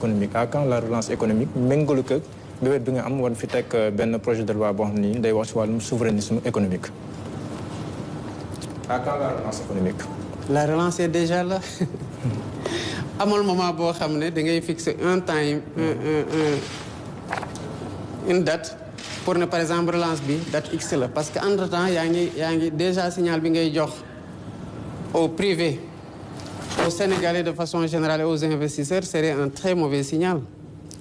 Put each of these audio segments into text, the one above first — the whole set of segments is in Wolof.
économique à quand la relance économique méngalu ko mbébét bi nga am war fi teg benn projet de loi boo xam ni day wax ci wàllum souverainisme économique à quand la relance économique. La relance est déjà là amul moment boo xam ne da ngay fixer un temps une date pour ne par exemple relance bi date X la parce que entre temps yaa ngi déjà signal bi ngay jox au privé aux Sénégalais de façon générale et aux investisseurs serait un très mauvais signal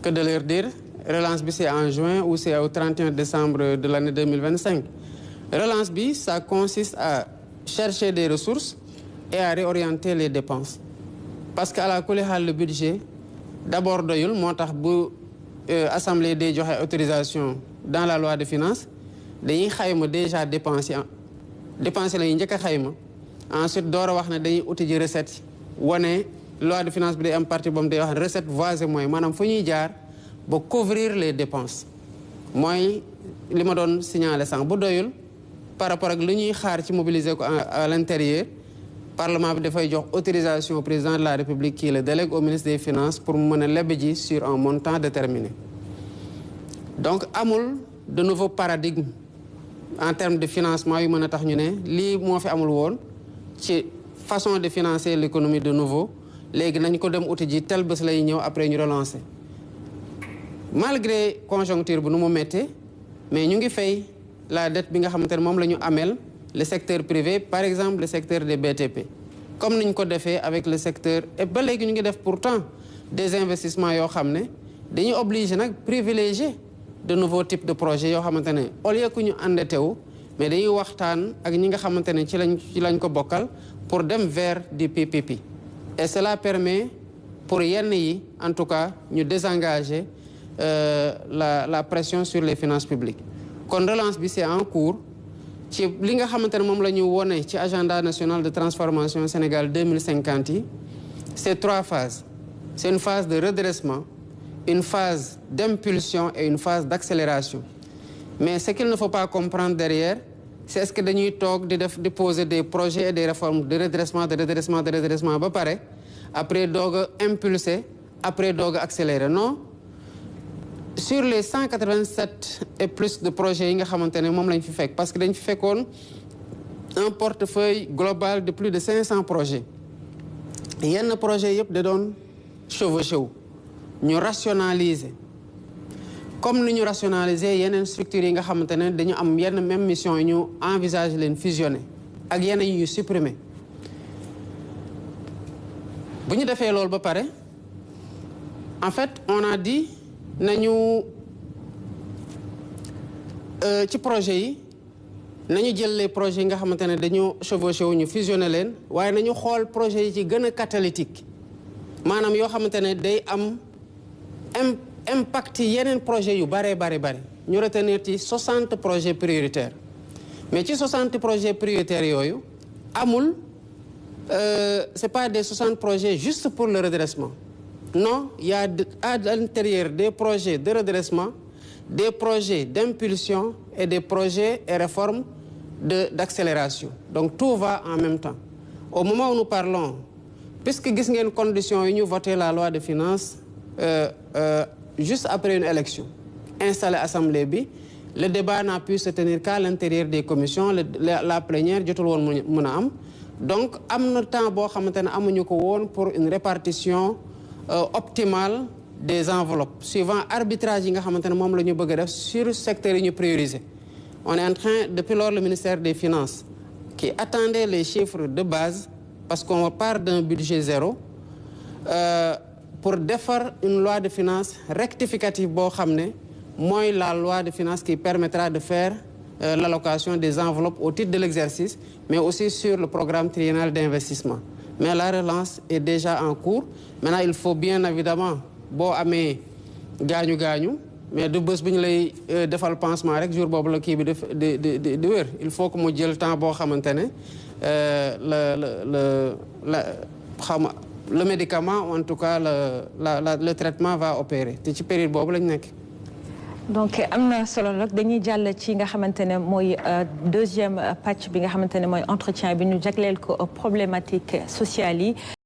que de leur dire relance bi c'est en juin ou c'est au 31 décembre de l'année 2025. Relance bi ça consiste à chercher des ressources et à réorienter les dépenses parce que à la kulli haal le budget d'abord doyul moo tax bu assemblée day joxe autorisation dans la loi de finances dañuy xayma déjà dépenses la ñuy njëkk a xayma ensuite door a wax ne dañuy uti ji recette wane loi de finance bi day am partie boobu day wax recette voies et moyens maanaam fu ñuy jaar ba couvrir les dépenses mooy li ma doon signaler sànq bu doyul par rapport ak li ñuy xaar ci mobiliser ko à l'intérieur parlement bi dafay jox autorisation au président de la République qui le délègue au ministre des Finances pour mu mën a leb ji sur un montant déterminé donc amul de nouveau paradigme en termes de financement yu mën a tax ñu ne lii moo fi amul woon ci façon de financer l'économie de nouveau léegi nañ ko dem uti ji tel bés lay ñëw après ñu relancer malgré conjoncture bu nu mu méttee mais ñu ngi fay la dette bi nga xamante ne moom la ñu ameel le secteur privé par exemple le secteur des BTP comme niñ ko defee avec le secteur et ba léegi ñu ngi def pourtant des investissements yoo xam ne dañuy obligé nag privilégier de nouveaux types de projets yoo xamante ne au lieu que ñu endetté wu mais dañuy waxtaan ak ñi nga xamante ne ci lañ ko bokkal pour dem vers du PPP et cela permet pour yenn yi en tout cas ñu désengager la pression sur les finances publiques kon relance bi c'est en cours ci li nga xamante ne moom la ñu wone ci agenda national de transformation Sénégal 2050 yi c'est 3 phases c'est une phase de redressement une phase d'impulsion et une phase d'accélération mais ce qu'il ne faut pas comprendre derrière c'est est-ce que dañuy toog di poser des projets et des réformes de redressement ba pare après doog a impulser après doog a accélérer non sur les 187 et plus de projets yi nga xamante ne moom lañ fi fekk parce que dañ fi fekkoon un portefeuille global de plus de 500 projets yenn projets yëpp da doon chevauché wu ñu rationaliser comme ni ñu rationaliser yeneen structures yi nga xamante ne dañu am yenn même mission yi ñu envisager leen fusionner ak yeneen yu ñu supprimer bu ñu defee loolu ba pare en fait on a dit nañu ci projet yi nañu jël les projets yi nga xamante ne dañu chevauché wu ñu fusionner leen waaye nañu xool projet yi ci gën a catalytique maanaam yoo xamante ne day am impact yeneen projet yu bare ñu retenir ci 60 projets prioritaires mais ci 60 projets prioritaires yooyu amul c'est pas des 60 projets juste pour le redressement non il y a à l'intérieur des projets de redressement des projets d'impulsion et des projets et réformes d'accélération donc tout va en même temps au moment où nous parlons puisque gis ngeen conditions yi ñu voté la loi de finances juste après une élection installé assemblée bi le débat n'a pu se tenir qu'à l'intérieur des commissions la plénière jotul woon mën a am donc am na temps boo xamante ne amuñu ko woon pour une répartition optimale des enveloppes suivant arbitrage yi nga xamante ne moom la ñu bëgg a def sur secteurs yi ñu prioriser on est en train depuis lors le ministère des Finances qui attendait les chiffres de base parce qu'on part d'un budget zéro pour defar une loi de finances rectificative boo xam ne mooy la loi de finances qui permettra de faire l'allocation des enveloppes au titre de l'exercice mais aussi sur le programme triennal d'investissement mais la relance est déjà en cours maintenant il faut bien évidemment boo amee gaañu mais du bés bu ñu lay defal pansement rek jour boobu la kii bi di wér il faut que mu jël temps boo xamante ne le médicament ou en tout cas le traitement va opérer te ci période boobu lañ nekk. donc am na solo nag dañuy jàll ci nga xamante ne mooy deuxième pàcc bi nga xamante ne mooy entretien bi ñu jagleel ko problématique sociale yi.